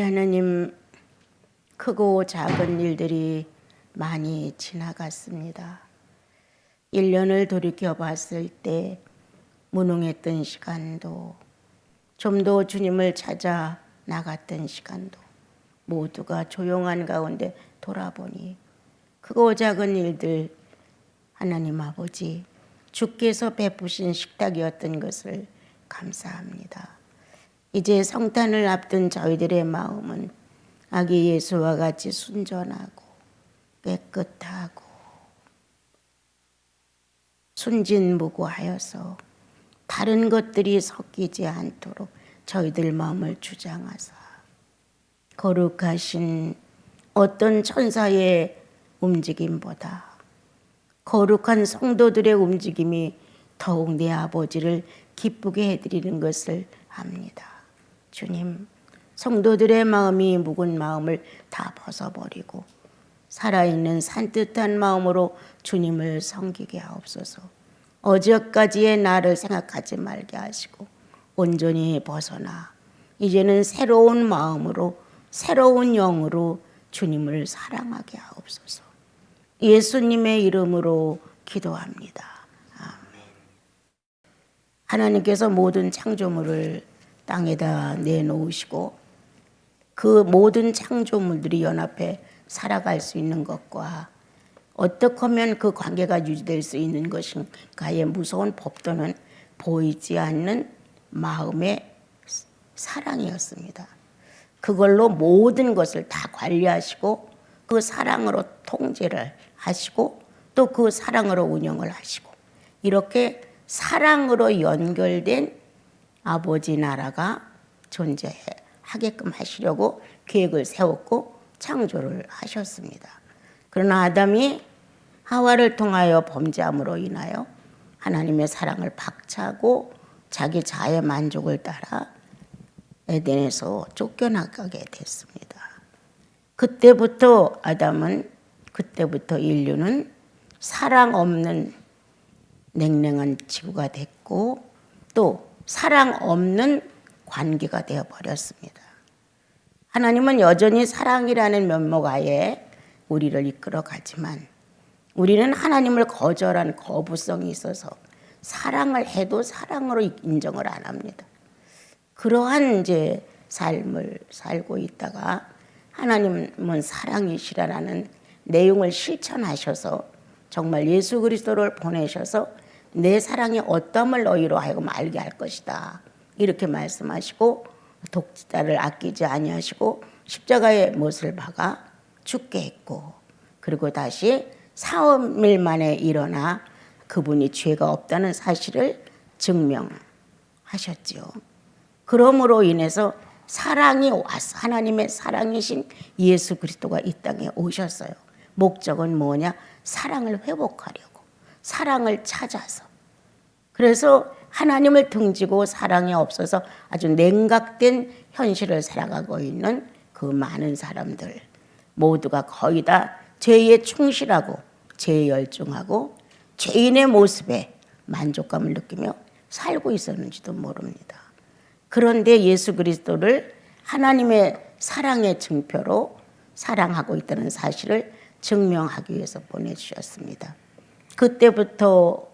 하나님, 크고 작은 일들이 많이 지나갔습니다. 1년을 돌이켜 봤을 때 무능했던 시간도, 좀 더 주님을 찾아 나갔던 시간도 모두가 조용한 가운데 돌아보니 크고 작은 일들 하나님 아버지 주께서 베푸신 식탁이었던 것을 감사합니다. 이제 성탄을 앞둔 저희들의 마음은 아기 예수와 같이 순전하고 깨끗하고 순진무구하여서 다른 것들이 섞이지 않도록 저희들 마음을 주장하사 거룩하신 어떤 천사의 움직임보다 거룩한 성도들의 움직임이 더욱 내 아버지를 기쁘게 해드리는 것을 압니다. 주님, 성도들의 마음이 묵은 마음을 다 벗어버리고 살아있는 산뜻한 마음으로 주님을 섬기게 하옵소서. 어제까지의 나를 생각하지 말게 하시고 온전히 벗어나 이제는 새로운 마음으로 새로운 영으로 주님을 사랑하게 하옵소서. 예수님의 이름으로 기도합니다. 아멘. 하나님께서 모든 창조물을 땅에다 내놓으시고 그 모든 창조물들이 연합해 살아갈 수 있는 것과 어떻게 하면 그 관계가 유지될 수 있는 것인가의 무서운 법도는 보이지 않는 마음의 사랑이었습니다. 그걸로 모든 것을 다 관리하시고 그 사랑으로 통제를 하시고 또 그 사랑으로 운영을 하시고 이렇게 사랑으로 연결된 아버지 나라가 존재하게끔 하시려고 계획을 세웠고 창조를 하셨습니다. 그러나 아담이 하와를 통하여 범죄함으로 인하여 하나님의 사랑을 박차고 자기 자의 만족을 따라 에덴에서 쫓겨나가게 됐습니다. 그때부터 인류는 사랑 없는 냉랭한 지구가 됐고 또 사랑 없는 관계가 되어버렸습니다. 하나님은 여전히 사랑이라는 면목하에 우리를 이끌어가지만 우리는 하나님을 거절한 거부성이 있어서 사랑을 해도 사랑으로 인정을 안 합니다. 그러한 이제 삶을 살고 있다가 하나님은 사랑이시라는 내용을 실천하셔서 정말 예수 그리스도를 보내셔서 내 사랑이 어떠함을 너희로 하여금 알게 할 것이다. 이렇게 말씀하시고 독자를 아끼지 아니하시고 십자가의 못을 박아 죽게 했고 그리고 다시 사흘 만에 일어나 그분이 죄가 없다는 사실을 증명하셨지요. 그러므로 인해서 사랑이 와서 하나님의 사랑이신 예수 그리스도가 이 땅에 오셨어요. 목적은 뭐냐? 사랑을 회복하려고, 사랑을 찾아서. 그래서 하나님을 등지고 사랑이 없어서 아주 냉각된 현실을 살아가고 있는 그 많은 사람들 모두가 거의 다 죄에 충실하고 죄에 열중하고 죄인의 모습에 만족감을 느끼며 살고 있었는지도 모릅니다. 그런데 예수 그리스도를 하나님의 사랑의 증표로 사랑하고 있다는 사실을 증명하기 위해서 보내주셨습니다. 그때부터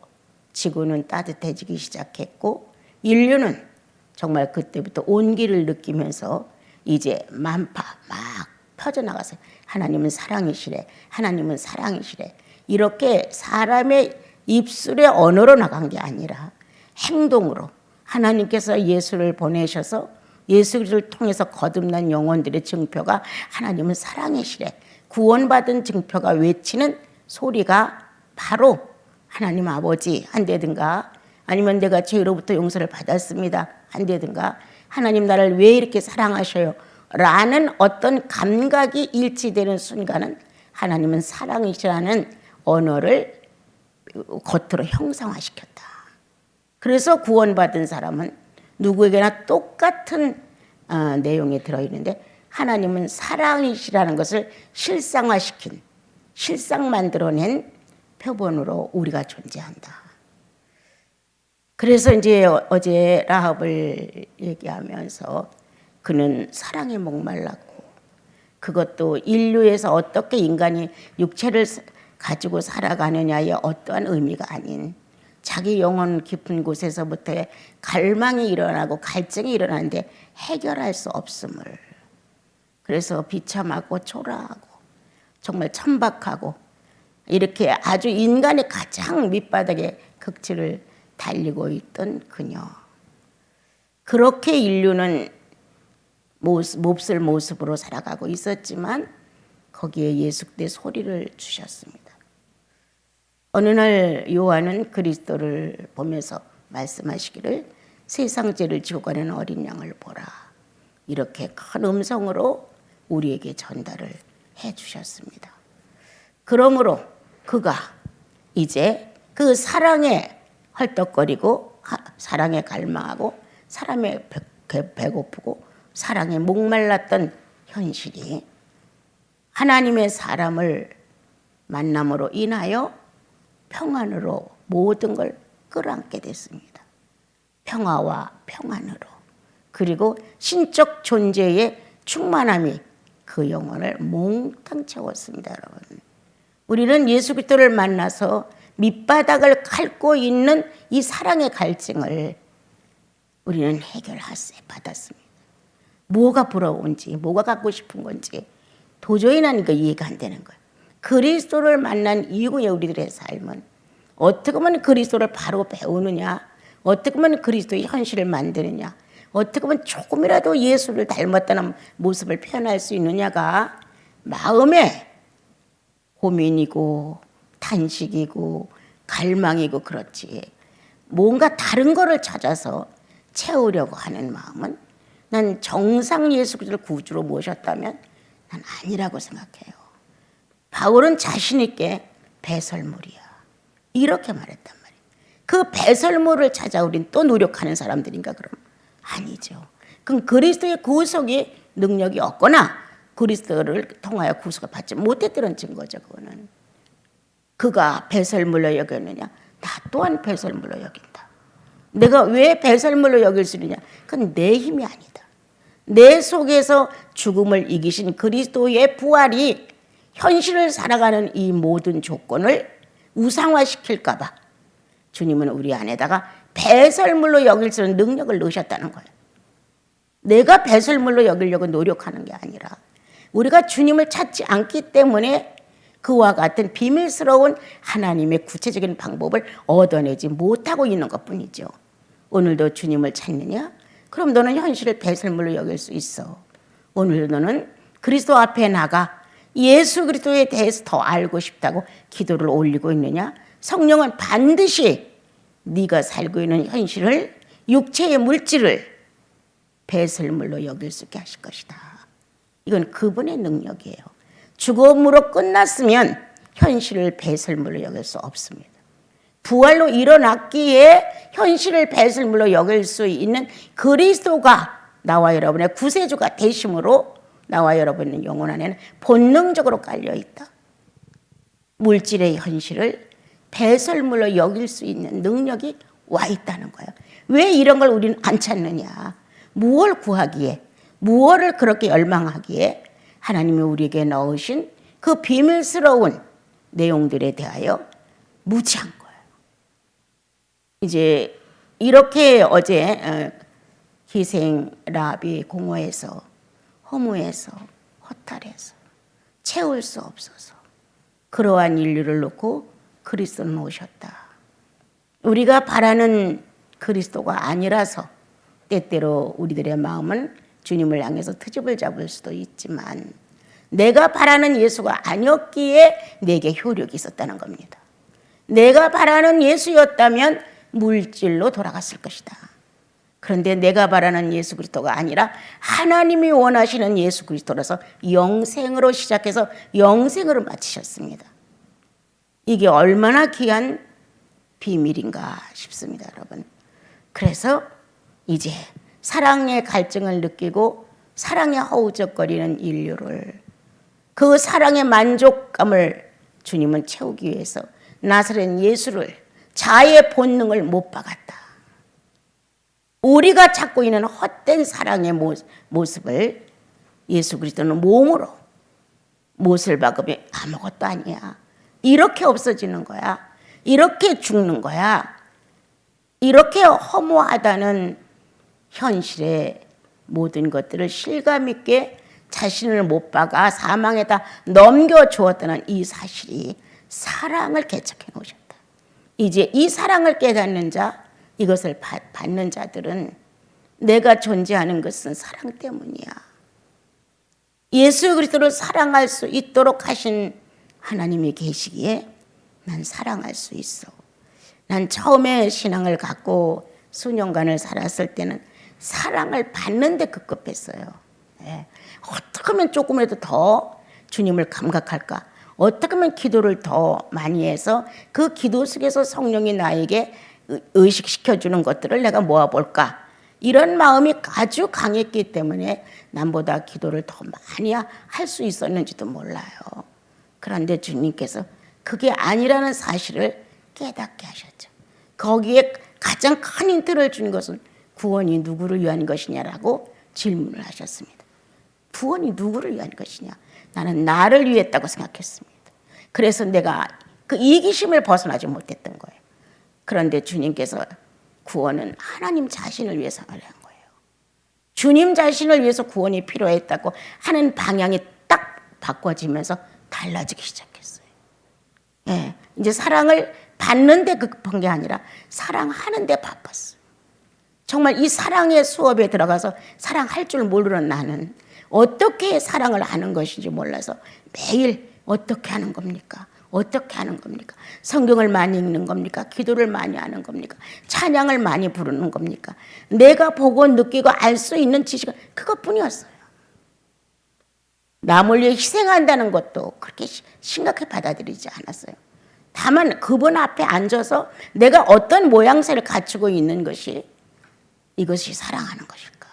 지구는 따뜻해지기 시작했고 인류는 정말 그때부터 온기를 느끼면서 이제 만파 막 퍼져나가서 하나님은 사랑이시래, 하나님은 사랑이시래 이렇게 사람의 입술의 언어로 나간 게 아니라 행동으로 하나님께서 예수를 보내셔서 예수 그리스도를 통해서 거듭난 영혼들의 증표가 하나님은 사랑이시래 구원받은 증표가 외치는 소리가 바로 하나님 아버지 한다든가 아니면 내가 죄로부터 용서를 받았습니다 한다든가 하나님 나를 왜 이렇게 사랑하셔요 라는 어떤 감각이 일치되는 순간은 하나님은 사랑이시라는 언어를 겉으로 형상화시켰다. 그래서 구원받은 사람은 누구에게나 똑같은 내용이 들어있는데 하나님은 사랑이시라는 것을 실상화시킨 실상 만들어낸 표본으로 우리가 존재한다. 그래서 이제 어제 라합을 얘기하면서 그는 사랑에 목말랐고, 그것도 인류에서 어떻게 인간이 육체를 가지고 살아가느냐의 어떠한 의미가 아닌 자기 영혼 깊은 곳에서부터의 갈망이 일어나고 갈증이 일어나는데 해결할 수 없음을, 그래서 비참하고 초라하고 정말 천박하고 이렇게 아주 인간의 가장 밑바닥에 극치를 달리고 있던 그녀, 그렇게 인류는 몹쓸 모습으로 살아가고 있었지만 거기에 예수께 소리를 주셨습니다. 어느 날 요한은 그리스도를 보면서 말씀하시기를 세상 죄를 지고 가는 어린 양을 보라, 이렇게 큰 음성으로 우리에게 전달을 해 주셨습니다. 그러므로 그가 이제 그 사랑에 헐떡거리고 사랑에 갈망하고 사랑에 배고프고 사랑에 목말랐던 현실이 하나님의 사람을 만남으로 인하여 평안으로 모든 걸 끌어안게 됐습니다. 평화와 평안으로, 그리고 신적 존재의 충만함이 그 영혼을 몽땅 채웠습니다. 여러분, 우리는 예수 그리스도를 만나서 밑바닥을 핥고 있는 이 사랑의 갈증을 우리는 받았습니다. 뭐가 부러운지, 뭐가 갖고 싶은 건지 도저히 난 이거 이해가 안 되는 거예요. 그리스도를 만난 이후에 우리들의 삶은 어떻게 하면 그리스도를 바로 배우느냐, 어떻게 하면 그리스도의 현실을 만드느냐, 어떻게 하면 조금이라도 예수를 닮았다는 모습을 표현할 수 있느냐가 마음의 고민이고 탄식이고 갈망이고, 그렇지 뭔가 다른 거를 찾아서 채우려고 하는 마음은, 난 정상 예수 그리스도를 구주로 모셨다면 난 아니라고 생각해요. 바울은 자신 있게 배설물이야, 이렇게 말했단 말이에요. 그 배설물을 찾아 우린 또 노력하는 사람들인가? 그럼 아니죠. 그럼 그리스도의 구속이 능력이 없거나 그리스도를 통하여 구속을 받지 못했다는 증거죠. 그거는 그가 배설물로 여겼느냐, 나 또한 배설물로 여긴다. 내가 왜 배설물로 여길 수 있느냐, 그건 내 힘이 아니다. 내 속에서 죽음을 이기신 그리스도의 부활이 현실을 살아가는 이 모든 조건을 우상화시킬까 봐 주님은 우리 안에다가 배설물로 여길 수 있는 능력을 넣으셨다는 거예요. 내가 배설물로 여기려고 노력하는 게 아니라 우리가 주님을 찾지 않기 때문에 그와 같은 비밀스러운 하나님의 구체적인 방법을 얻어내지 못하고 있는 것뿐이죠. 오늘도 주님을 찾느냐? 그럼 너는 현실을 배설물로 여길 수 있어. 오늘도 너는 그리스도 앞에 나가 예수 그리스도에 대해서 더 알고 싶다고 기도를 올리고 있느냐? 성령은 반드시 네가 살고 있는 현실을, 육체의 물질을 배설물로 여길 수 있게 하실 것이다. 이건 그분의 능력이에요. 죽음으로 끝났으면 현실을 배설물로 여길 수 없습니다. 부활로 일어났기에 현실을 배설물로 여길 수 있는 그리스도가 나와 여러분의 구세주가 되심으로 나와 여러분의 영혼 안에는 본능적으로 깔려있다. 물질의 현실을 배설물로 여길 수 있는 능력이 와 있다는 거예요. 왜 이런 걸 우리는 안 찾느냐? 무엇을 구하기에, 무엇을 그렇게 열망하기에 하나님이 우리에게 넣으신 그 비밀스러운 내용들에 대하여 무지한 거예요. 이제 이렇게 어제 희생, 라비, 공허해서, 허무해서, 허탈해서, 채울 수 없어서 그러한 인류를 놓고 그리스도는 오셨다. 우리가 바라는 그리스도가 아니라서 때때로 우리들의 마음은 주님을 향해서 트집을 잡을 수도 있지만 내가 바라는 예수가 아니었기에 내게 효력이 있었다는 겁니다. 내가 바라는 예수였다면 물질로 돌아갔을 것이다. 그런데 내가 바라는 예수 그리스도가 아니라 하나님이 원하시는 예수 그리스도라서 영생으로 시작해서 영생으로 마치셨습니다. 이게 얼마나 귀한 비밀인가 싶습니다, 여러분. 그래서 이제 사랑의 갈증을 느끼고 사랑에 허우적거리는 인류를, 그 사랑의 만족감을 주님은 채우기 위해서 나사렛 예수를, 자아의 본능을 못 박았다. 우리가 찾고 있는 헛된 사랑의 모습을 예수 그리스도는 몸으로 못을 박으면 아무것도 아니야. 이렇게 없어지는 거야. 이렇게 죽는 거야. 이렇게 허무하다는 현실의 모든 것들을 실감 있게 자신을 못 박아 사망에다 넘겨주었다는 이 사실이 사랑을 개척해 놓으셨다. 이제 이 사랑을 깨닫는 자, 이것을 받는 자들은 내가 존재하는 것은 사랑 때문이야. 예수 그리스도를 사랑할 수 있도록 하신 하나님이 계시기에 난 사랑할 수 있어. 난 처음에 신앙을 갖고 수년간을 살았을 때는 사랑을 받는 데 급급했어요. 예. 어떻게 하면 조금이라도 더 주님을 감각할까? 어떻게 하면 기도를 더 많이 해서 그 기도 속에서 성령이 나에게 의식시켜주는 것들을 내가 모아볼까? 이런 마음이 아주 강했기 때문에 남보다 기도를 더 많이 할 수 있었는지도 몰라요. 그런데 주님께서 그게 아니라는 사실을 깨닫게 하셨죠. 거기에 가장 큰 힌트를 준 것은 구원이 누구를 위한 것이냐라고 질문을 하셨습니다. 구원이 누구를 위한 것이냐? 나는 나를 위했다고 생각했습니다. 그래서 내가 그 이기심을 벗어나지 못했던 거예요. 그런데 주님께서 구원은 하나님 자신을 위해서 한 거예요. 주님 자신을 위해서 구원이 필요했다고 하는 방향이 딱 바꿔지면서 달라지기 시작했어요. 예, 이제 사랑을 받는 데 급한 게 아니라 사랑하는 데 바빴어요. 정말 이 사랑의 수업에 들어가서 사랑할 줄 모르는 나는 어떻게 사랑을 하는 것인지 몰라서 매일 어떻게 하는 겁니까? 어떻게 하는 겁니까? 성경을 많이 읽는 겁니까? 기도를 많이 하는 겁니까? 찬양을 많이 부르는 겁니까? 내가 보고 느끼고 알 수 있는 지식은 그것뿐이었어요. 남을 위해 희생한다는 것도 그렇게 심각하게 받아들이지 않았어요. 다만 그분 앞에 앉아서 내가 어떤 모양새를 갖추고 있는 것이 이것이 사랑하는 것일까?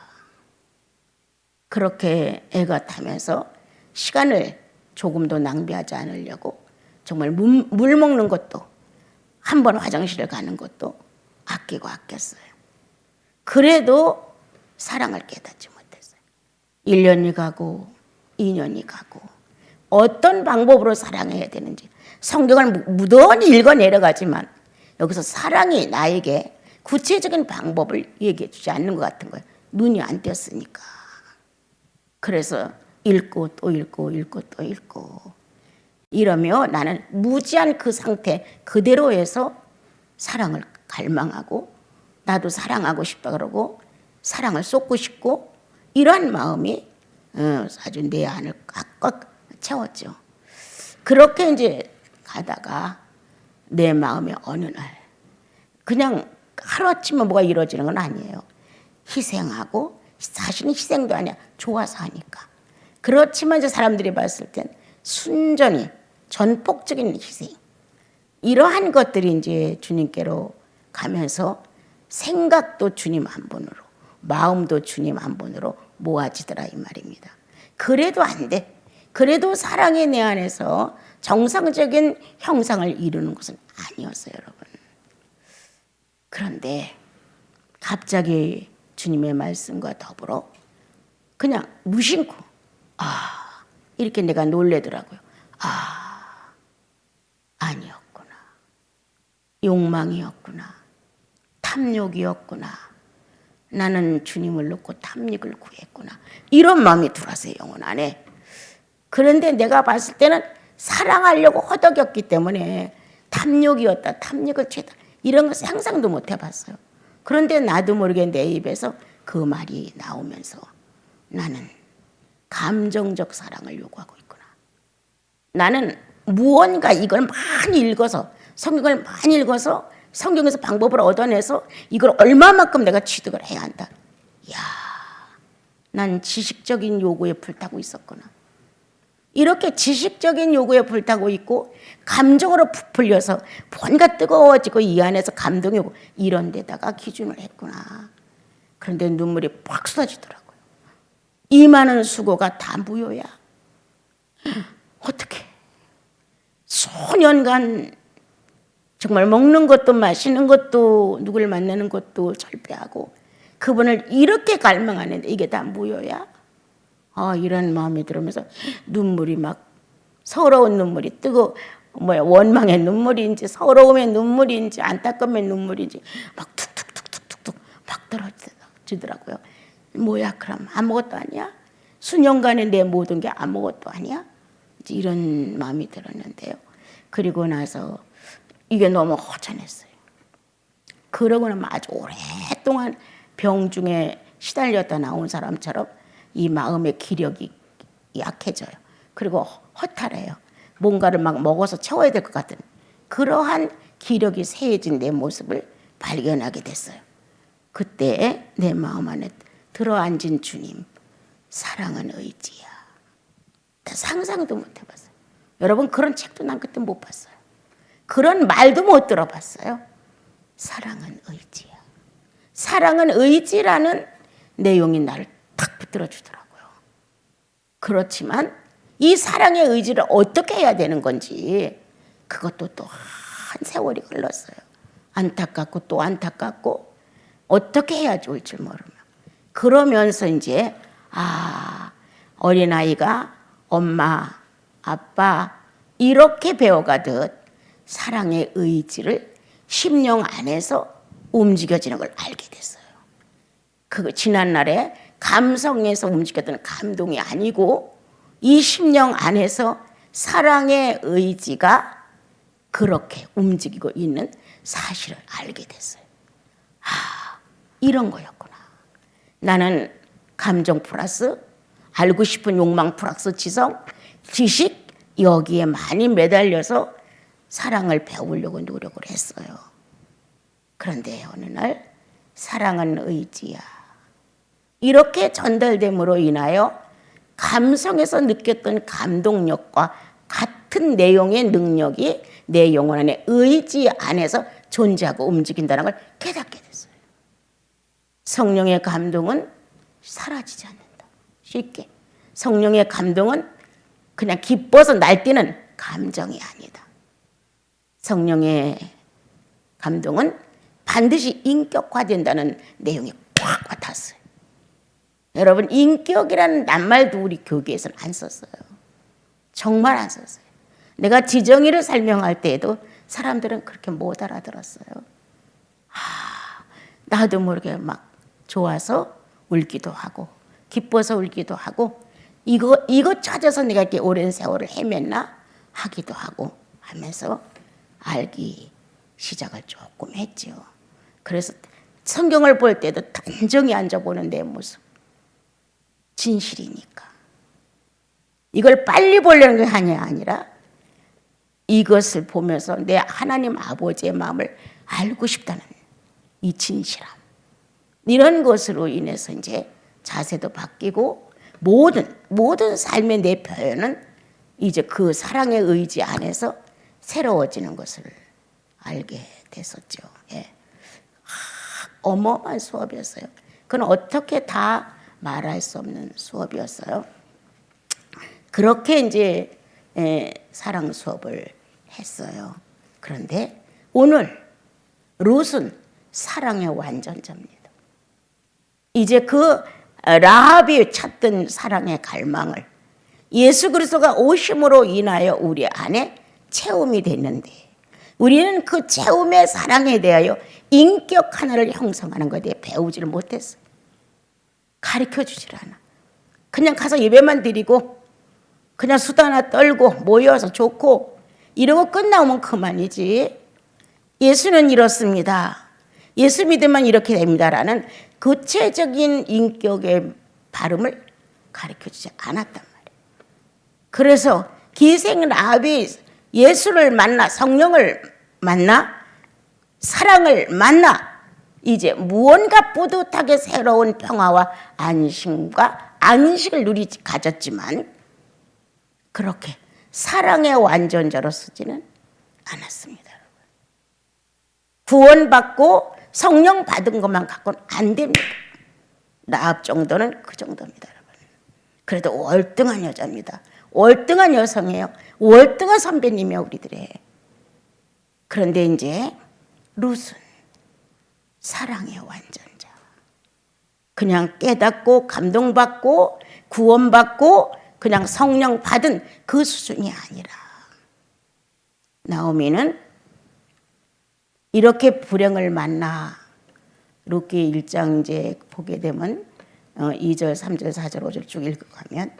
그렇게 애가 타면서 시간을 조금도 낭비하지 않으려고 정말 물 먹는 것도 한 번 화장실을 가는 것도 아끼고 아꼈어요. 그래도 사랑을 깨닫지 못했어요. 1년이 가고 2년이 가고 어떤 방법으로 사랑해야 되는지 성경을 무던히 읽어 내려가지만 여기서 사랑이 나에게 구체적인 방법을 얘기해 주지 않는 것 같은 거예요. 눈이 안 띄었으니까. 그래서 읽고 또 읽고 읽고 또 읽고 이러며 나는 무지한 그 상태 그대로에서 사랑을 갈망하고 나도 사랑하고 싶다 그러고 사랑을 쏟고 싶고 이러한 마음이 아주 내 안을 꽉꽉 채웠죠. 그렇게 이제 가다가 내 마음에 어느 날 그냥 하루아침에 뭐가 이루어지는 건 아니에요. 희생하고 사실은 희생도 아니야. 좋아서 하니까. 그렇지만 이제 사람들이 봤을 땐 순전히 전폭적인 희생. 이러한 것들이 이제 주님께로 가면서 생각도 주님 한 분으로 마음도 주님 한 분으로 모아지더라 이 말입니다. 그래도 안 돼. 그래도 사랑이 내 안에서 정상적인 형상을 이루는 것은 아니었어요, 여러분. 그런데 갑자기 주님의 말씀과 더불어 그냥 무심코 이렇게 내가 놀래더라고요. 아니었구나. 욕망이었구나. 탐욕이었구나. 나는 주님을 놓고 탐욕을 구했구나. 이런 마음이 들어왔어요, 영혼 안에. 그런데 내가 봤을 때는 사랑하려고 허덕였기 때문에 탐욕이었다, 탐욕을 취했다 이런 거 상상도 못 해봤어요. 그런데 나도 모르게 내 입에서 그 말이 나오면서 나는 감정적 사랑을 요구하고 있구나. 나는 무언가 이걸 많이 읽어서 성경을 많이 읽어서 성경에서 방법을 얻어내서 이걸 얼마만큼 내가 취득을 해야 한다. 이야, 난 지식적인 요구에 불타고 있었구나. 이렇게 지식적인 요구에 불타고 있고 감정으로 부풀려서 뭔가 뜨거워지고 이 안에서 감동이 오고 이런 데다가 기준을 했구나. 그런데 눈물이 팍 쏟아지더라고요. 이 많은 수고가 다 무효야. 어떻게 수년간 정말 먹는 것도 마시는 것도 누구를 만나는 것도 철폐하고 그분을 이렇게 갈망하는데 이게 다 무효야? 이런 마음이 들으면서 눈물이 막 서러운 눈물이 원망의 눈물인지 서러움의 눈물인지 안타까움의 눈물인지 막 툭툭툭툭툭툭 막 떨어지더라고요. 뭐야 그럼 아무것도 아니야? 수년간의 내 모든 게 아무것도 아니야? 이런 마음이 들었는데요. 그리고 나서 이게 너무 허전했어요. 그러고 나면 아주 오랫동안 병중에 시달렸다 나온 사람처럼 이 마음의 기력이 약해져요. 그리고 허탈해요. 뭔가를 막 먹어서 채워야 될 것 같은 그러한 기력이 쇠해진 내 모습을 발견하게 됐어요. 그때 내 마음 안에 들어앉은 주님, 사랑은 의지야. 상상도 못 해봤어요. 여러분 그런 책도 난 그때 못 봤어요. 그런 말도 못 들어봤어요. 사랑은 의지야. 사랑은 의지라는 내용이 나를 탁 붙들어 주더라고요. 그렇지만 이 사랑의 의지를 어떻게 해야 되는 건지 그것도 또 한 세월이 흘렀어요. 안타깝고 또 안타깝고 어떻게 해야 좋을지 모르며 그러면서 이제 어린아이가 엄마, 아빠 이렇게 배워가듯 사랑의 의지를 심령 안에서 움직여지는 걸 알게 됐어요. 그 지난날에 감성에서 움직였던 감동이 아니고 이 심령 안에서 사랑의 의지가 그렇게 움직이고 있는 사실을 알게 됐어요. 이런 거였구나. 나는 감정 플러스 알고 싶은 욕망 플러스 지식 여기에 많이 매달려서 사랑을 배우려고 노력을 했어요. 그런데 어느 날 사랑은 의지야. 이렇게 전달됨으로 인하여 감성에서 느꼈던 감동력과 같은 내용의 능력이 내 영혼 안에 의지 안에서 존재하고 움직인다는 걸 깨닫게 됐어요. 성령의 감동은 사라지지 않는다. 쉽게. 성령의 감동은 그냥 기뻐서 날뛰는 감정이 아니다. 성령의 감동은 반드시 인격화된다는 내용이 꽉 와닿았어요. 여러분 인격이라는 낱말도 우리 교계에서는 안 썼어요. 정말 안 썼어요. 내가 지정의를 설명할 때에도 사람들은 그렇게 못 알아들었어요. 나도 모르게 막 좋아서 울기도 하고 기뻐서 울기도 하고 이거 찾아서 내가 이렇게 오랜 세월을 헤맸나 하기도 하고 하면서 알기 시작을 조금 했죠. 그래서 성경을 볼 때도 단정히 앉아보는 내 모습. 진실이니까. 이걸 빨리 보려는 게 아니라 이것을 보면서 내 하나님 아버지의 마음을 알고 싶다는 이 진실함. 이런 것으로 인해서 이제 자세도 바뀌고 모든 삶의 내 표현은 이제 그 사랑의 의지 안에서 새로워지는 것을 알게 됐었죠. 예. 어마어마한 수업이었어요. 그건 어떻게 다 말할 수 없는 수업이었어요. 그렇게 이제 사랑 수업을 했어요. 그런데 오늘 룻은 사랑의 완전자입니다. 이제 그 라합이 찾던 사랑의 갈망을 예수 그리스도가 오심으로 인하여 우리 안에 체험이 됐는데 우리는 그 체험의 사랑에 대하여 인격 하나를 형성하는 것에 대해 배우지를 못했어요. 가르쳐주질 않아. 그냥 가서 예배만 드리고 그냥 수다 하나 떨고 모여서 좋고 이러고 끝나오면 그만이지. 예수는 이렇습니다. 예수 믿으면 이렇게 됩니다라는 구체적인 인격의 발음을 가르쳐주지 않았단 말이에요. 그래서 기생 라합이 예수를 만나 성령을 만나 사랑을 만나 이제 무언가 뿌듯하게 새로운 평화와 안식을 가졌지만 그렇게 사랑의 완전자로 쓰지는 않았습니다. 구원받고 성령 받은 것만 갖고는 안 됩니다. 라합 정도는 그 정도입니다. 여러분. 그래도 월등한 여자입니다. 월등한 여성이에요. 월등한 선배님이에요. 우리들의. 그런데 이제 룻은 사랑의 완전자. 그냥 깨닫고 감동받고 구원받고 그냥 성령 받은 그 수준이 아니라 나오미는 이렇게 불행을 만나 룻기 1장 이제 보게 되면 2절, 3절, 4절, 5절 쭉 읽어가면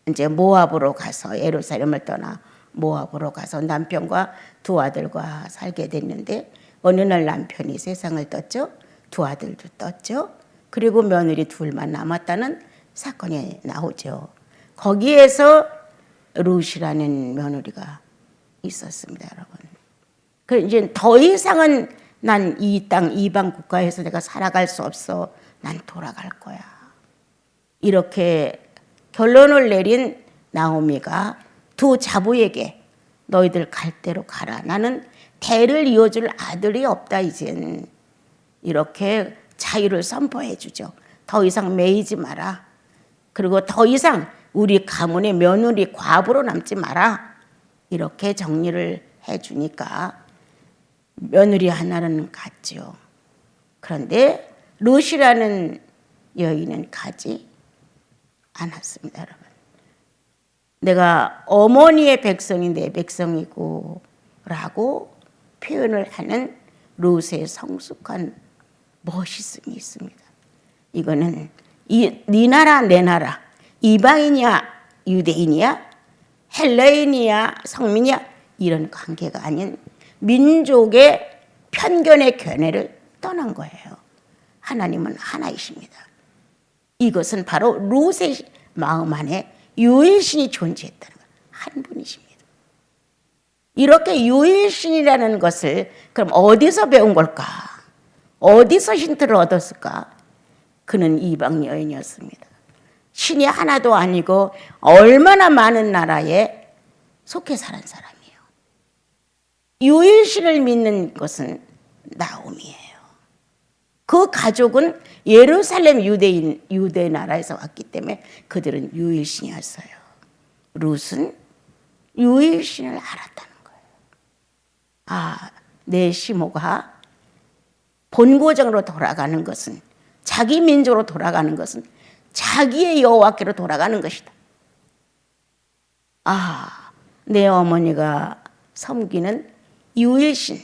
이제 모압으로 가서 예루살렘을 떠나 모압으로 가서 남편과 두 아들과 살게 됐는데 어느 날 남편이 세상을 떴죠. 두 아들도 떴죠. 그리고 며느리 둘만 남았다는 사건이 나오죠. 거기에서 룻이라는 며느리가 있었습니다, 여러분. 그 이제 더 이상은 난 이 땅 이방 국가에서 내가 살아갈 수 없어. 난 돌아갈 거야. 이렇게 결론을 내린 나오미가 두 자부에게 너희들 갈 대로 가라. 나는 대를 이어줄 아들이 없다 이젠. 이렇게 자유를 선포해 주죠. 더 이상 매이지 마라. 그리고 더 이상 우리 가문의 며느리 과부로 남지 마라. 이렇게 정리를 해 주니까 며느리 하나는 갔죠. 그런데 룻이라는 여인은 가지 않았습니다, 여러분. 내가 어머니의 백성이 내 백성이고 라고 표현을 하는 룻의 성숙한 멋있음이 있습니다. 이거는 네 나라 내 나라, 이방인이야 유대인이야 헬레인이야 성민이야 이런 관계가 아닌 민족의 편견의 견해를 떠난 거예요. 하나님은 하나이십니다. 이것은 바로 룻의 마음 안에 유일신이 존재했다는 거예요. 한 분이십니다. 이렇게 유일신이라는 것을 그럼 어디서 배운 걸까? 어디서 힌트를 얻었을까? 그는 이방 여인이었습니다. 신이 하나도 아니고 얼마나 많은 나라에 속해 사는 사람이에요. 유일신을 믿는 것은 나오미예요. 그 가족은 예루살렘 유대 나라에서 왔기 때문에 그들은 유일신이었어요. 룻은 유일신을 알았다는 거예요. 내 시모가 본고장으로 돌아가는 것은 자기 민족으로 돌아가는 것은 자기의 여호와께로 돌아가는 것이다. 내 어머니가 섬기는 유일신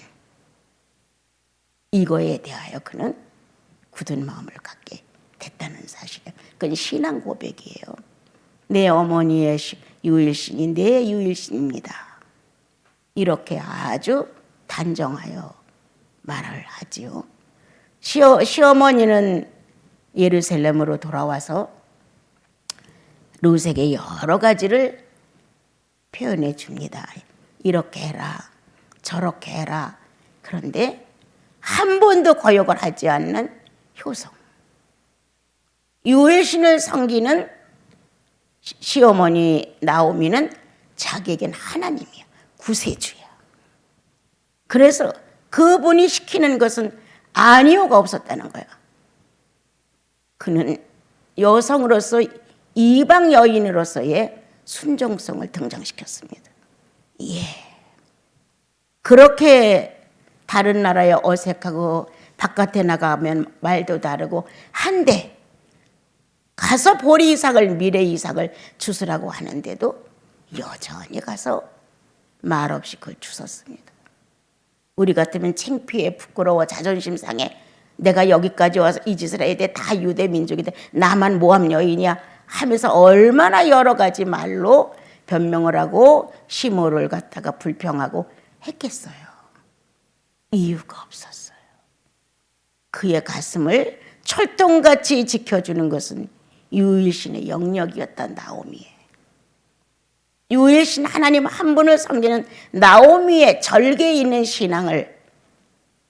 이거에 대하여 그는 굳은 마음을 갖게 됐다는 사실이에요. 그건 신앙 고백이에요. 내 어머니의 유일신이 내 유일신입니다. 이렇게 아주 단정하여 말을 하지요. 시어머니는 예루살렘으로 돌아와서 룻에게 여러 가지를 표현해 줍니다. 이렇게 해라, 저렇게 해라. 그런데 한 번도 거역을 하지 않는 효성. 유일신을 섬기는 시어머니 나오미는 자기에겐 하나님이야. 구세주야. 그래서 그분이 시키는 것은 아니오가 없었다는 거야. 그는 여성으로서 이방 여인으로서의 순종성을 등장시켰습니다. 그렇게 다른 나라에 어색하고 바깥에 나가면 말도 다르고 한데 가서 보리 이삭을 미래 이삭을 주스라고 하는데도 여전히 가서 말없이 그걸 주웠습니다. 우리 같으면 창피해 부끄러워 자존심 상해 내가 여기까지 와서 이 짓을 해야 돼. 다 유대 민족인데 나만 모함 여인이야 하면서 얼마나 여러 가지 말로 변명을 하고 시모를 갖다가 불평하고 했겠어요. 이유가 없었어요. 그의 가슴을 철동같이 지켜주는 것은 유일신의 영역이었다. 나오미의 유일신 하나님 한 분을 섬기는 나오미의 절개에 있는 신앙을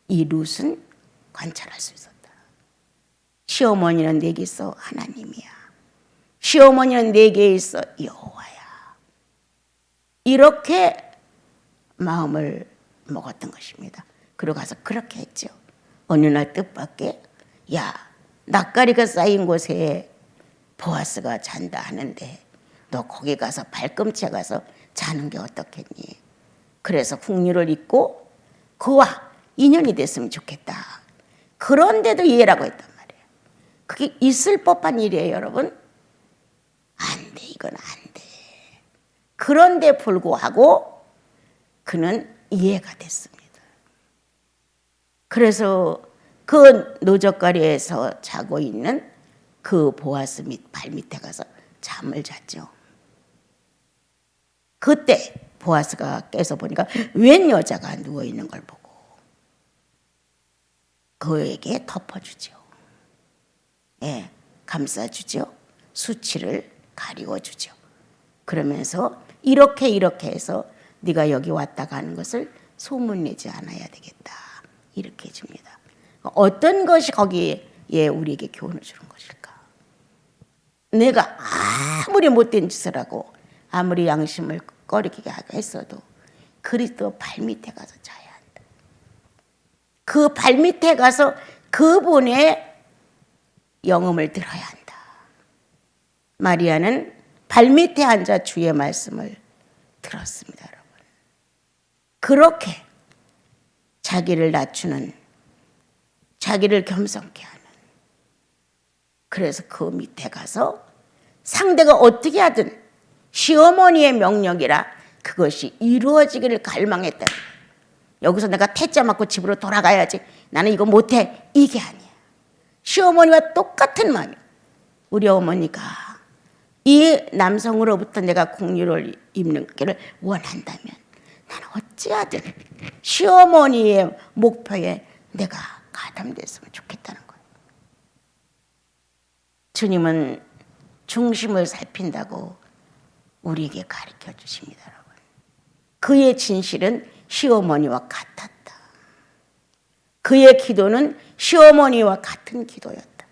이 룻은 관찰할 수 있었다. 시어머니는 내게 있어 하나님이야. 시어머니는 내게 있어 여호와야. 이렇게 마음을 먹었던 것입니다. 그러고 가서 그렇게 했죠. 어느 날 뜻밖의 낯가리가 쌓인 곳에 보아스가 잔다 하는데 너 거기 가서 발꿈치에 가서 자는 게 어떻겠니? 그래서 궁류를 입고 그와 인연이 됐으면 좋겠다. 그런데도 이해라고 했단 말이에요. 그게 있을 법한 일이에요, 여러분. 안 돼, 이건 안 돼. 그런데 불구하고 그는 이해가 됐습니다. 그래서 그 노적거리에서 자고 있는 그 보아스 발 밑에 가서 잠을 잤죠. 그때 보아스가 깨서 보니까 웬 여자가 누워있는 걸 보고 그에게 덮어주죠. 예, 감싸주죠. 수치를 가리워주죠. 그러면서 이렇게 해서 네가 여기 왔다 가는 것을 소문내지 않아야 되겠다. 이렇게 해줍니다. 어떤 것이 거기에 우리에게 교훈을 주는 것일까? 내가 아무리 못된 짓을 하고 아무리 양심을 꺼리게 하고 했어도 그리스도 발밑에 가서 자야 한다. 그 발밑에 가서 그분의 영음을 들어야 한다. 마리아는 발밑에 앉아 주의 말씀을 들었습니다, 여러분. 그렇게 자기를 낮추는, 자기를 겸손케 하는, 그래서 그 밑에 가서 상대가 어떻게 하든 시어머니의 명령이라 그것이 이루어지기를 갈망했다. 여기서 내가 태자 맞고 집으로 돌아가야지, 나는 이거 못해, 이게 아니야. 시어머니와 똑같은 마음이야. 우리 어머니가 이 남성으로부터 내가 공유를 입는 길을 원한다면 나는 어찌하든 시어머니의 목표에 내가 가담됐으면 좋겠다는 거예요. 주님은 중심을 살핀다고 우리에게 가르쳐 주십니다, 여러분. 그의 진실은 시어머니와 같았다. 그의 기도는 시어머니와 같은 기도였다.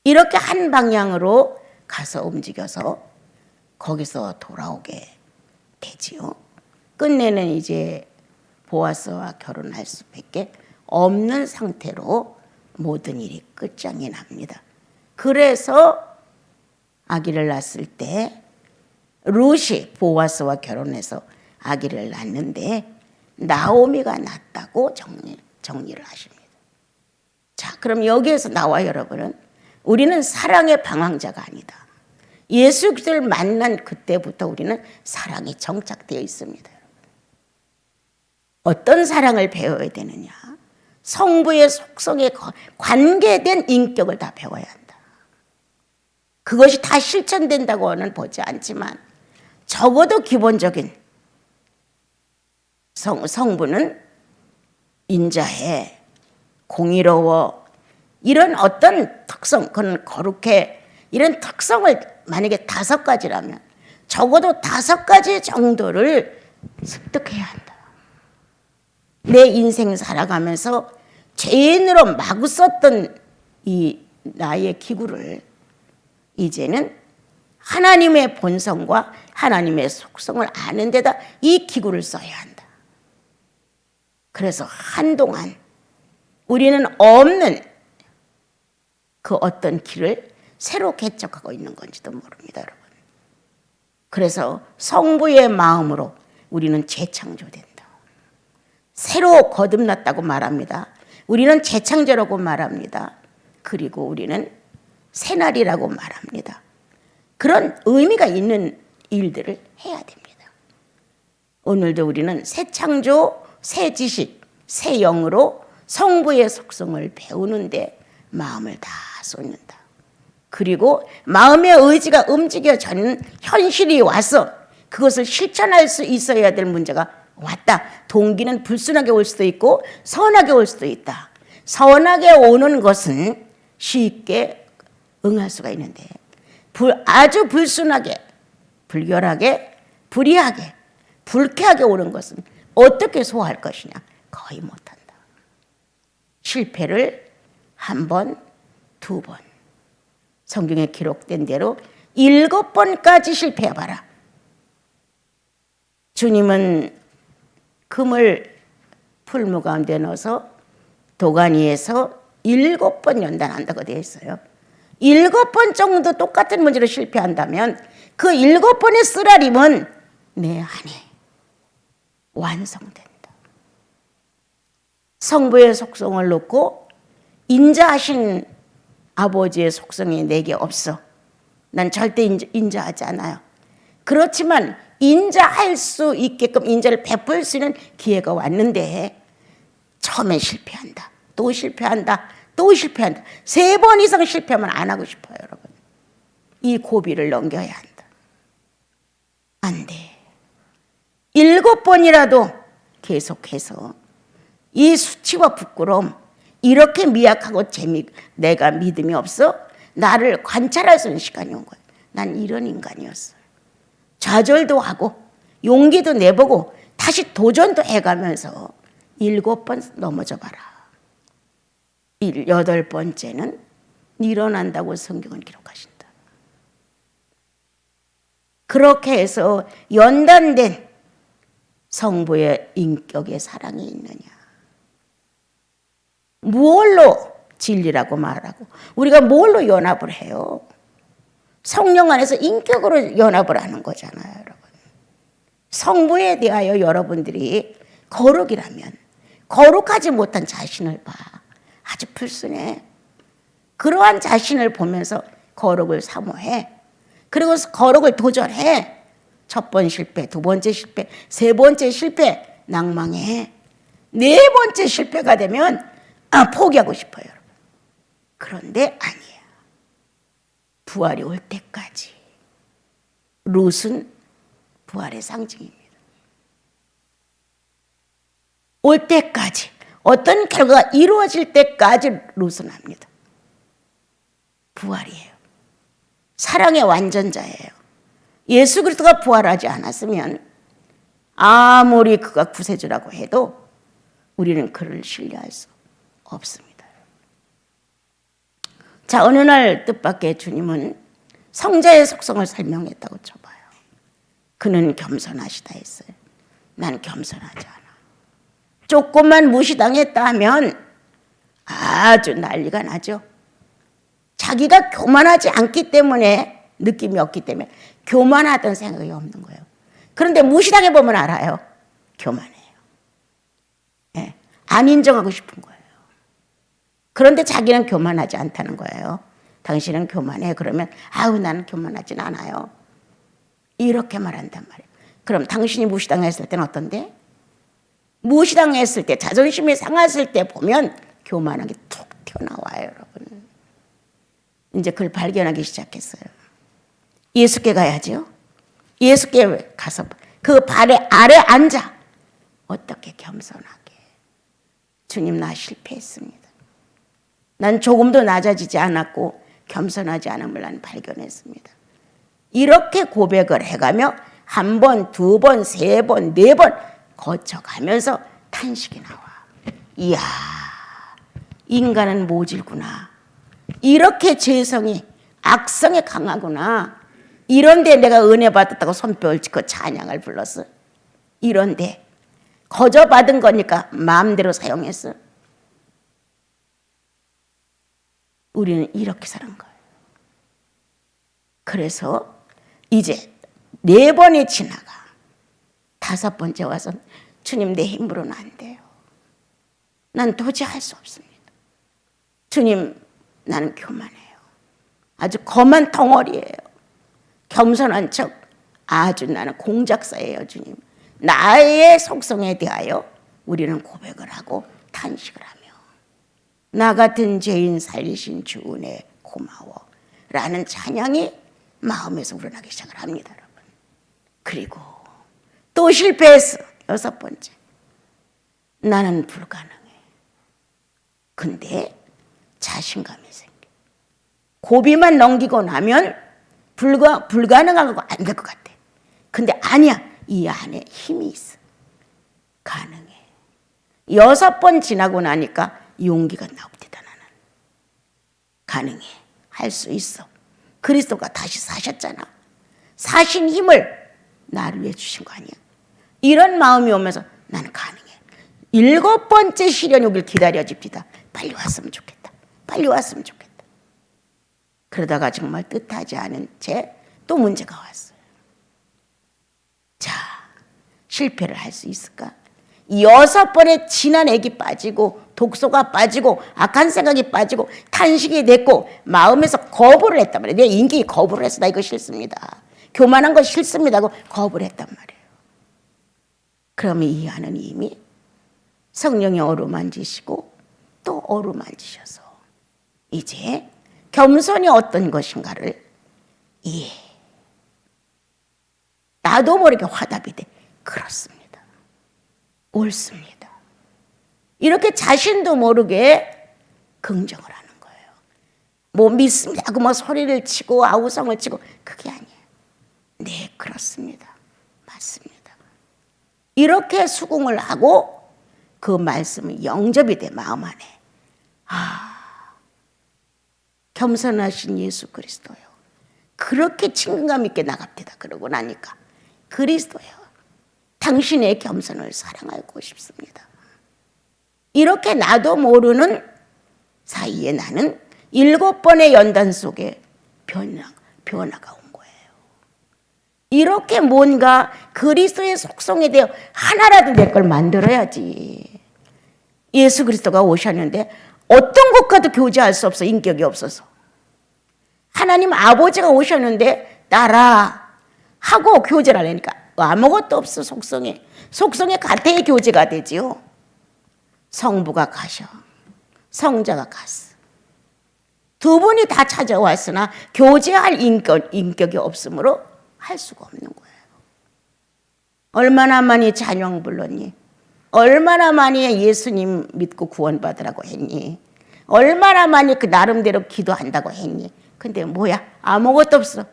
이렇게 한 방향으로 가서 움직여서 거기서 돌아오게 되지요. 끝내는 이제 보아스와 결혼할 수밖에 없는 상태로 모든 일이 끝장이 납니다. 그래서 아기를 낳았을 때 룻이 보아스와 결혼해서 아기를 낳는데 나오미가 낳았다고 정리를 하십니다. 자, 그럼 여기에서 나와 여러분은 우리는 사랑의 방황자가 아니다. 예수 그리스도를 만난 그때부터 우리는 사랑이 정착되어 있습니다. 어떤 사랑을 배워야 되느냐? 성부의 속성에 관계된 인격을 다 배워야 한다. 그것이 다 실천된다고는 보지 않지만 적어도 기본적인 성부는 인자해, 공의로워, 이런 어떤 특성, 그건 거룩해, 이런 특성을 만약에 5가지라면 적어도 5가지 정도를 습득해야 한다. 내 인생 살아가면서 죄인으로 마구 썼던 이 나의 기구를 이제는 하나님의 본성과 하나님의 속성을 아는 데다 이 기구를 써야 한다. 그래서 한동안 우리는 없는 그 어떤 길을 새로 개척하고 있는 건지도 모릅니다, 여러분. 그래서 성부의 마음으로 우리는 재창조된다. 새로 거듭났다고 말합니다. 우리는 재창조라고 말합니다. 그리고 우리는 새날이라고 말합니다. 그런 의미가 있는 일들을 해야 됩니다. 오늘도 우리는 새 창조, 새 지식, 새 영으로 성부의 속성을 배우는데 마음을 다 쏟는다. 그리고 마음의 의지가 움직여지는 현실이 와서 그것을 실천할 수 있어야 될 문제가 왔다. 동기는 불순하게 올 수도 있고 선하게 올 수도 있다. 선하게 오는 것은 쉽게 응할 수가 있는데 아주 불순하게, 불결하게, 불의하게, 불쾌하게 오는 것은 어떻게 소화할 것이냐? 거의 못한다. 실패를 1번, 2번, 성경에 기록된 대로 7번까지 실패해봐라. 주님은 금을 풀무 가운데 넣어서 도가니에서 7번 연단한다고 되어 있어요. 7번 정도 똑같은 문제로 실패한다면 그 7번의 쓰라림은 내 안에 완성된다. 성부의 속성을 놓고 인자하신 아버지의 속성이 내게 없어. 난 절대 인자하지 않아요. 그렇지만 인자할 수 있게끔 인자를 베풀 수 있는 기회가 왔는데 처음엔 실패한다. 또 실패한다. 또 실패한다. 3번 이상 실패하면 안 하고 싶어요, 여러분. 이 고비를 넘겨야 한다. 안 돼. 7번이라도 계속해서 이 수치와 부끄러움, 이렇게 미약하고 내가 믿음이 없어? 나를 관찰할 수 있는 시간이 온 거예요. 난 이런 인간이었어요. 좌절도 하고 용기도 내보고 다시 도전도 해가면서 7번 넘어져 봐라. 8번째는 일어난다고 성경은 기록하신다. 그렇게 해서 연단된 성부의 인격의 사랑이 있느냐. 무엇로 진리라고 말하고 우리가 뭘로 연합을 해요? 성령 안에서 인격으로 연합을 하는 거잖아요, 여러분. 성부에 대하여 여러분들이 거룩이라면 거룩하지 못한 자신을 봐. 아주 불순해. 그러한 자신을 보면서 거룩을 사모해. 그리고 거룩을 도전해. 첫 번 실패, 2번째 실패, 3번째 실패, 낭망해. 4번째 실패가 되면 포기하고 싶어요, 여러분. 그런데 아니야. 부활이 올 때까지. 롯은 부활의 상징입니다. 올 때까지, 어떤 결과가 이루어질 때까지 롯은 합니다. 부활이에요. 사랑의 완전자예요. 예수 그리스도가 부활하지 않았으면 아무리 그가 구세주라고 해도 우리는 그를 신뢰할 수 없습니다. 자, 어느 날 뜻밖의 주님은 성자의 속성을 설명했다고 쳐봐요. 그는 겸손하시다 했어요. 난 겸손하지 않아. 조금만 무시당했다 하면 아주 난리가 나죠. 자기가 교만하지 않기 때문에, 느낌이 없기 때문에 교만하다는 생각이 없는 거예요. 그런데 무시당해보면 알아요. 교만해요. 네, 안 인정하고 싶은 거예요. 그런데 자기는 교만하지 않다는 거예요. 당신은 교만해. 그러면 아우 나는 교만하진 않아요. 이렇게 말한단 말이에요. 그럼 당신이 무시당했을 때는 어떤데? 무시당했을 때, 자존심이 상했을 때 보면 교만하게 툭 튀어나와요, 여러분. 이제 그걸 발견하기 시작했어요. 예수께 가야죠. 예수께 가서 그 발 아래 앉아. 어떻게 겸손하게. 주님, 나 실패했습니다. 난 조금도 낮아지지 않았고 겸손하지 않음을 난 발견했습니다. 이렇게 고백을 해가며 1번, 2번, 3번, 4번 거쳐가면서 탄식이 나와. 이야, 인간은 모질구나. 이렇게 죄성이, 악성이 강하구나. 이런데 내가 은혜 받았다고 손뼉을 치고 찬양을 불렀어. 이런데 거저 받은 거니까 마음대로 사용했어. 우리는 이렇게 사는 거예요. 그래서 이제 4번이 지나가 5번째 와서 주님, 내 힘으로는 안 돼요. 난 도저히 할 수 없습니다. 주님, 나는 교만해요. 아주 검한 덩어리예요. 겸손한 척 아주 나는 공작사예요, 주님. 나의 속성에 대하여 우리는 고백을 하고 탄식을 하며 나 같은 죄인 살리신 주 은혜 고마워 라는 찬양이 마음에서 우러나기 시작을 합니다, 여러분. 그리고 또 실패했어. 6번째. 나는 불가능해. 근데 자신감이 생겨. 고비만 넘기고 나면 불가능한 거 안 될 것 같아. 근데 아니야. 이 안에 힘이 있어. 가능해. 6번 지나고 나니까 용기가 나옵니다, 나는. 가능해. 할 수 있어. 그리스도가 다시 사셨잖아. 사신 힘을 나를 위해 주신 거 아니야. 이런 마음이 오면서 나는 가능해. 7번째 시련이 오길 기다려집니다. 빨리 왔으면 좋겠다. 빨리 왔으면 좋겠다. 그러다가 정말 뜻하지 않은 채 또 문제가 왔어요. 자, 실패를 할 수 있을까? 6번의 진한 액이 빠지고 독소가 빠지고 악한 생각이 빠지고 탄식이 됐고 마음에서 거부를 했단 말이에요. 내 인격이 거부를 했어. 나 이거 싫습니다. 교만한 거 싫습니다 하고 거부를 했단 말이에요. 그러면 이 하느님이 성령이 어루만지시고 또 어루만지셔서 이제 겸손이 어떤 것인가를 이해. 나도 모르게 화답이 돼. 그렇습니다. 옳습니다. 이렇게 자신도 모르게 긍정을 하는 거예요. 뭐 믿습니다 하고 뭐 소리를 치고 아우성을 치고 그게 아니에요. 네, 그렇습니다. 맞습니다. 이렇게 수긍을 하고 그 말씀은 영접이 돼 마음 안에. 겸손하신 예수 그리스도요. 그렇게 친근감 있게 나갑니다. 그러고 나니까 그리스도요. 당신의 겸손을 사랑하고 싶습니다. 이렇게 나도 모르는 사이에 나는 7번의 연단 속에 변화가 온 거예요. 이렇게 뭔가 그리스도의 속성에 대해 하나라도 내 걸 만들어야지. 예수 그리스도가 오셨는데 어떤 것과도 교제할 수 없어. 인격이 없어서. 하나님 아버지가 오셨는데 나라 하고 교제를 하려니까 아무것도 없어. 속성에 가태의 교제가 되지요. 성부가 가셔. 성자가 갔어. 두 분이 다 찾아왔으나 교제할 인격이 없으므로 할 수가 없는 거예요. 얼마나 많이 찬양 불렀니? 얼마나 많이 예수님 믿고 구원받으라고 했니? 얼마나 많이 그 나름대로 기도한다고 했니? 근데 뭐야? 아무것도 없어.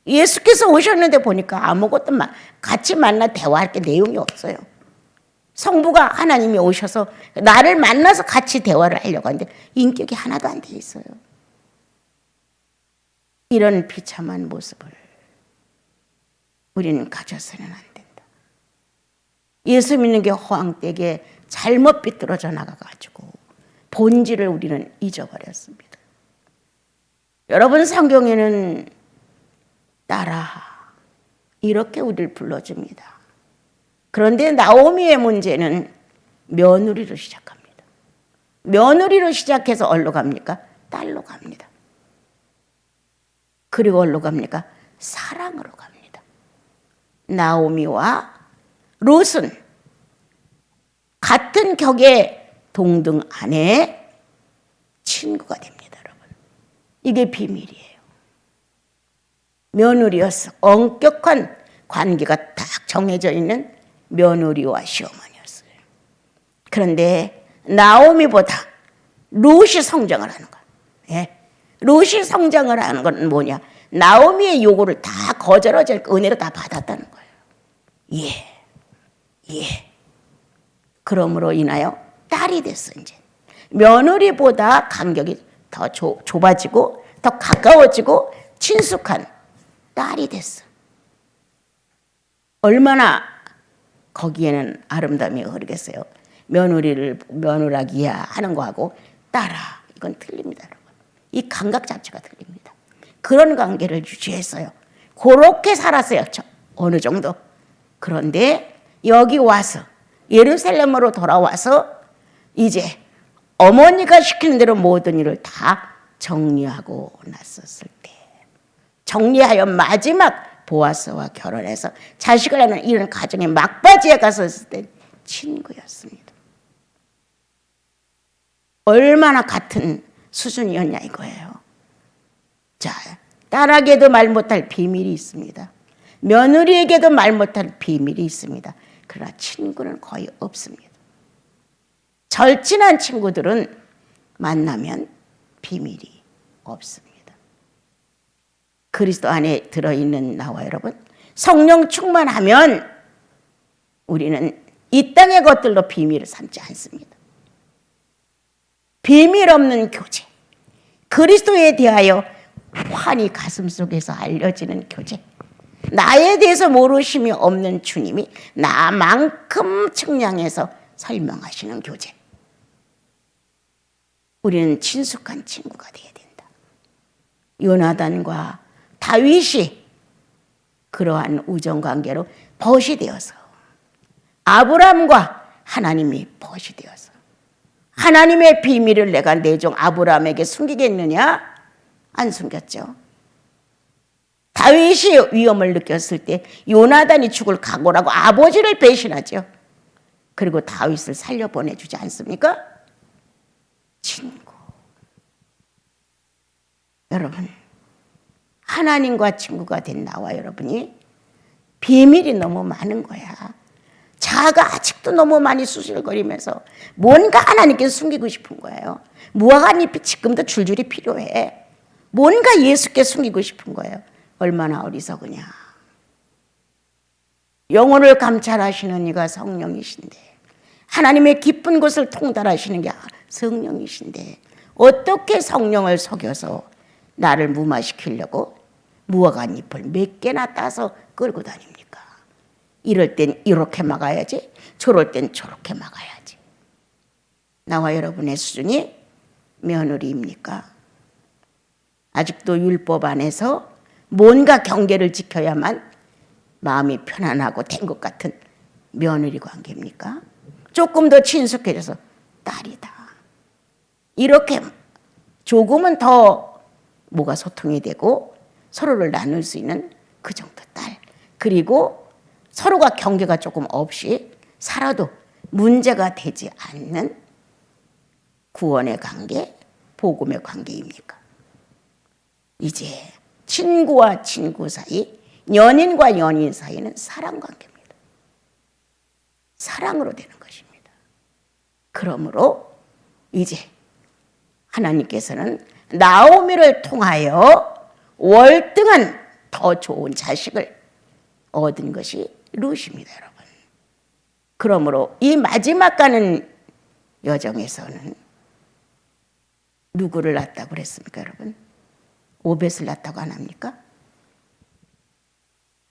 예수께서 오셨는데 보니까 아무것도 같이 만나 대화할 게 내용이 없어요. 성부가 하나님이 오셔서 나를 만나서 같이 대화를 하려고 하는데 인격이 하나도 안 돼 있어요. 이런 비참한 모습을 우리는 가져서는 안 된다. 예수 믿는 게 허황되게 잘못 비뚤어져 나가가지고 본질을 우리는 잊어버렸습니다. 여러분 성경에는 따라 이렇게 우리를 불러줍니다. 그런데 나오미의 문제는 며느리로 시작합니다. 며느리로 시작해서 어디로 갑니까? 딸로 갑니다. 그리고 어디로 갑니까? 사랑으로 갑니다. 나오미와 룻은 같은 격의 동등 아내 친구가 됩니다, 여러분. 이게 비밀이에요. 며느리였어. 엄격한 관계가 딱 정해져 있는 며느리와 시어머니였어요. 그런데 나오미보다 룻이 성장을 하는 거예요. 예? 룻이 성장을 하는 건 뭐냐? 나오미의 요구를 다 거절하지 은혜로 다 받았다는 거예요. 예. 그러므로 인하여 딸이 됐어 이제. 며느리보다 간격이 더 좁아지고 더 가까워지고 친숙한 딸이 됐어. 얼마나 거기에는 아름다움이 흐르겠어요. 며느리를 며느라기야 하는 거하고 딸아 이건 틀립니다, 여러분. 이 감각 자체가 틀립니다. 그런 관계를 유지했어요. 그렇게 살았어요. 어느 정도. 그런데 여기 와서 예루살렘으로 돌아와서 이제 어머니가 시키는 대로 모든 일을 다 정리하고 났었을 때 정리하여 마지막 보아스와 결혼해서 자식을 낳는 이런 가정의 막바지에 갔었을 때 친구였습니다. 얼마나 같은 수준이었냐 이거예요. 자, 딸에게도 말 못할 비밀이 있습니다. 며느리에게도 말 못할 비밀이 있습니다. 그러나 친구는 거의 없습니다. 절친한 친구들은 만나면 비밀이 없습니다. 그리스도 안에 들어있는 나와 여러분, 성령 충만하면 우리는 이 땅의 것들로 비밀을 삼지 않습니다. 비밀 없는 교제, 그리스도에 대하여 환히 가슴속에서 알려지는 교제, 나에 대해서 모르심이 없는 주님이 나만큼 측량해서 설명하시는 교제. 우리는 친숙한 친구가 되어야 된다. 요나단과 다윗이 그러한 우정관계로 벗이 되어서 아브람과 하나님이 벗이 되어서 하나님의 비밀을 내가 내 종 아브라함에게 숨기겠느냐? 안 숨겼죠. 다윗이 위험을 느꼈을 때 요나단이 죽을 각오라고 아버지를 배신하죠. 그리고 다윗을 살려보내주지 않습니까? 친구. 여러분, 하나님과 친구가 된 나와 여러분이 비밀이 너무 많은 거야. 자아가 아직도 너무 많이 수술거리면서 뭔가 하나님께 숨기고 싶은 거예요. 무화과잎이 지금도 줄줄이 필요해. 뭔가 예수께 숨기고 싶은 거예요. 얼마나 어리석으냐. 영혼을 감찰하시는 이가 성령이신데, 하나님의 깊은 곳을 통달하시는 게 성령이신데, 어떻게 성령을 속여서 나를 무마시키려고 무화과잎을 몇 개나 따서 끌고 다닙니까? 이럴 땐 이렇게 막아야지, 저럴 땐 저렇게 막아야지. 나와 여러분의 수준이 며느리입니까? 아직도 율법 안에서 뭔가 경계를 지켜야만 마음이 편안하고 된 것 같은 며느리 관계입니까? 조금 더 친숙해져서 딸이다. 이렇게 조금은 더 뭐가 소통이 되고 서로를 나눌 수 있는 그 정도 딸. 그리고 서로가 경계가 조금 없이 살아도 문제가 되지 않는 구원의 관계, 복음의 관계입니까? 이제 친구와 친구 사이, 연인과 연인 사이는 사랑 관계입니다. 사랑으로 되는 것입니다. 그러므로 이제 하나님께서는 나오미를 통하여 월등한 더 좋은 자식을 얻은 것이 룻입니다, 여러분. 그러므로 이 마지막 가는 여정에서는 누구를 낳았다고 그랬습니까, 여러분? 오벳을 낳았다고 안 합니까?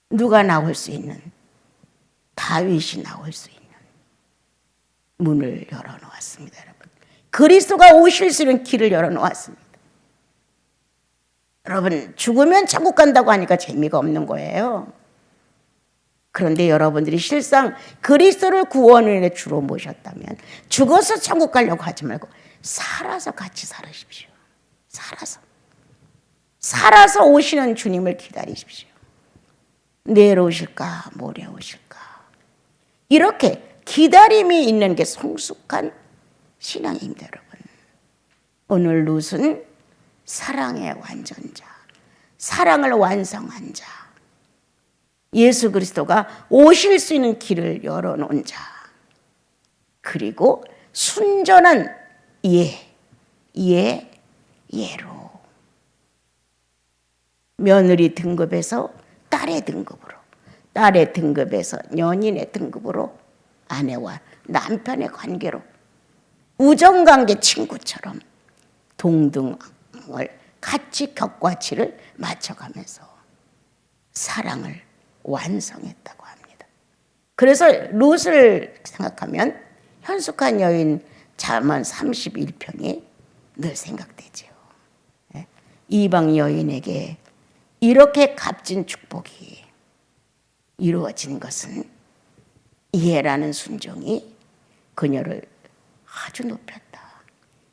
누가 나올 수 있는, 다윗이 나올 수 있는 문을 열어놓았습니다, 여러분. 그리스도가 오실 수 있는 길을 열어놓았습니다. 여러분, 죽으면 천국 간다고 하니까 재미가 없는 거예요. 그런데 여러분들이 실상 그리스도를 구원의 주로 모셨다면 죽어서 천국 가려고 하지 말고 살아서 같이 살으십시오. 살아서 오시는 주님을 기다리십시오. 내일 오실까 모레 오실까. 이렇게 기다림이 있는 게 성숙한 신앙입니다, 여러분. 오늘 룻은 사랑의 완전자, 사랑을 완성한 자, 예수 그리스도가 오실 수 있는 길을 열어놓은 자, 그리고 순전한 예로 며느리 등급에서 딸의 등급으로, 딸의 등급에서 연인의 등급으로 아내와 남편의 관계로 우정관계 친구처럼 동등을 같이 격과치를 맞춰가면서 사랑을 완성했다고 합니다. 그래서 룻을 생각하면 현숙한 여인 잠언 31편이 늘 생각되죠. 이방 여인에게 이렇게 값진 축복이 이루어진 것은 이해라는 순종이 그녀를 아주 높였다.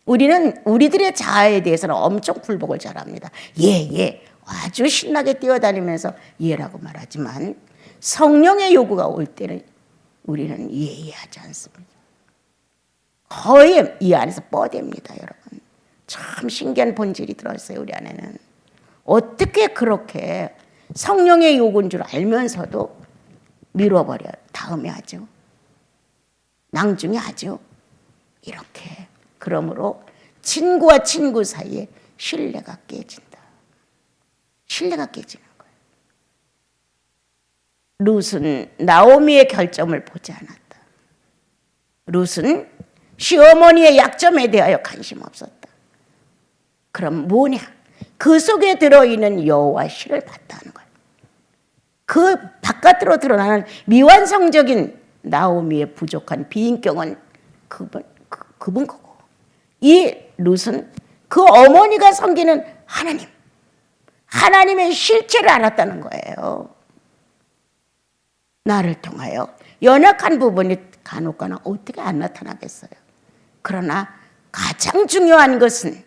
우리는 우리들의 자아에 대해서는 엄청 굴복을 잘합니다. 예, 아주 신나게 뛰어다니면서 예라고 말하지만 성령의 요구가 올 때는 우리는 예하지 않습니다. 거의 이 안에서 뻗입니다, 여러분. 참 신기한 본질이 들어있어요, 우리 안에는. 어떻게 그렇게 성령의 요구인 줄 알면서도 밀어버려. 다음에 하죠. 나중에 하죠. 이렇게. 그러므로 친구와 친구 사이에 신뢰가 깨진다. 신뢰가 깨지는 거예요. 룻은 나오미의 결점을 보지 않았다. 룻은 시어머니의 약점에 대하여 관심 없었다. 그럼 뭐냐? 그 속에 들어있는 여호와 실을 봤다는 거예요. 그 바깥으로 드러나는 미완성적인 나오미의 부족한 비인격은 그분 거고, 이 룻은 그 어머니가 섬기는 하나님의 실체를 알았다는 거예요. 나를 통하여 연약한 부분이 간혹가나 어떻게 안 나타나겠어요. 그러나 가장 중요한 것은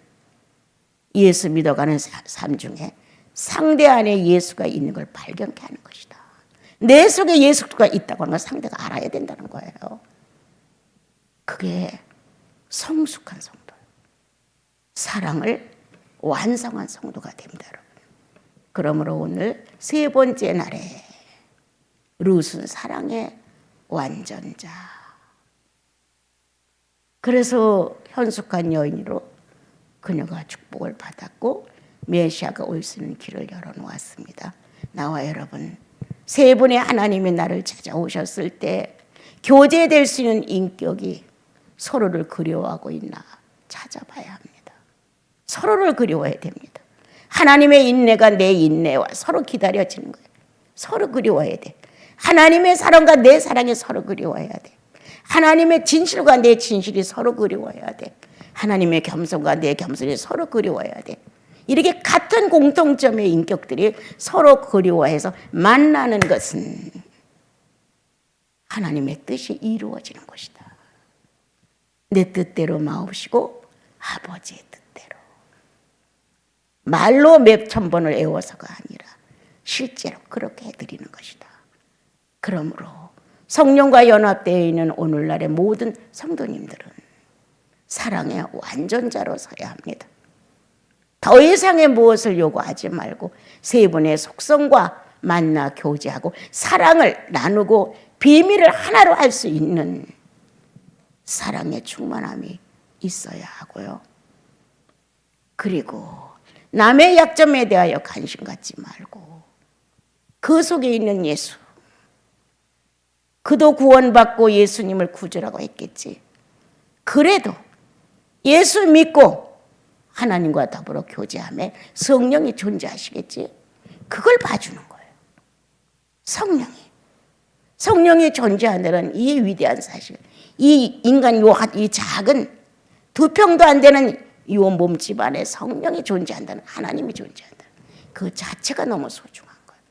예수 믿어가는 삶 중에 상대 안에 예수가 있는 걸 발견케 하는 것이다. 내 속에 예수가 있다고 하는 걸 상대가 알아야 된다는 거예요. 그게 성숙한 성도, 사랑을 완성한 성도가 됩니다, 여러분. 그러므로 오늘 세 번째 날에 룻은 사랑의 완전자. 그래서 현숙한 여인으로 그녀가 축복을 받았고 메시아가 올 수 있는 길을 열어놓았습니다. 나와 여러분, 세 분의 하나님이 나를 찾아오셨을 때 교제될 수 있는 인격이 서로를 그리워하고 있나 찾아봐야 합니다. 서로를 그리워해야 됩니다. 하나님의 인내가 내 인내와 서로 기다려지는 거예요. 서로 그리워해야 돼. 하나님의 사랑과 내 사랑이 서로 그리워해야 돼. 하나님의 진실과 내 진실이 서로 그리워해야 돼. 하나님의 겸손과 내 겸손이 서로 그리워해야 돼. 이렇게 같은 공통점의 인격들이 서로 그리워해서 만나는 것은 하나님의 뜻이 이루어지는 것이다. 내 뜻대로 마옵시고 아버지의 뜻대로. 말로 몇천 번을 외워서가 아니라 실제로 그렇게 해드리는 것이다. 그러므로 성령과 연합되어 있는 오늘날의 모든 성도님들은 사랑의 완전자로 서야 합니다. 더 이상의 무엇을 요구하지 말고 세 분의 속성과 만나 교제하고 사랑을 나누고 비밀을 하나로 할 수 있는 사랑의 충만함이 있어야 하고요. 그리고 남의 약점에 대하여 관심 갖지 말고 그 속에 있는 예수, 그도 구원받고 예수님을 구주라고 했겠지. 그래도 예수 믿고 하나님과 더불어 교제하며 성령이 존재하시겠지. 그걸 봐주는 거예요. 성령이 존재한다는 이 위대한 사실, 이 인간 이 작은 두 평도 안 되는 이 몸집 안에 성령이 존재한다는, 하나님이 존재한다. 그 자체가 너무 소중한 거예요.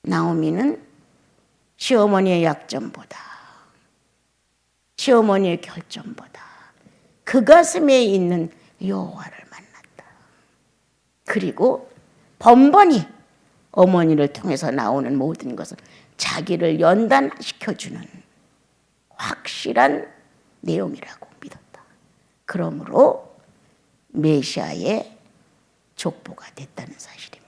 나오미는 시어머니의 약점보다, 시어머니의 결점보다 그 가슴에 있는 여호와를 만났다. 그리고 번번이 어머니를 통해서 나오는 모든 것을 자기를 연단시켜주는 확실한 내용이라고 믿었다. 그러므로 메시아의 족보가 됐다는 사실입니다.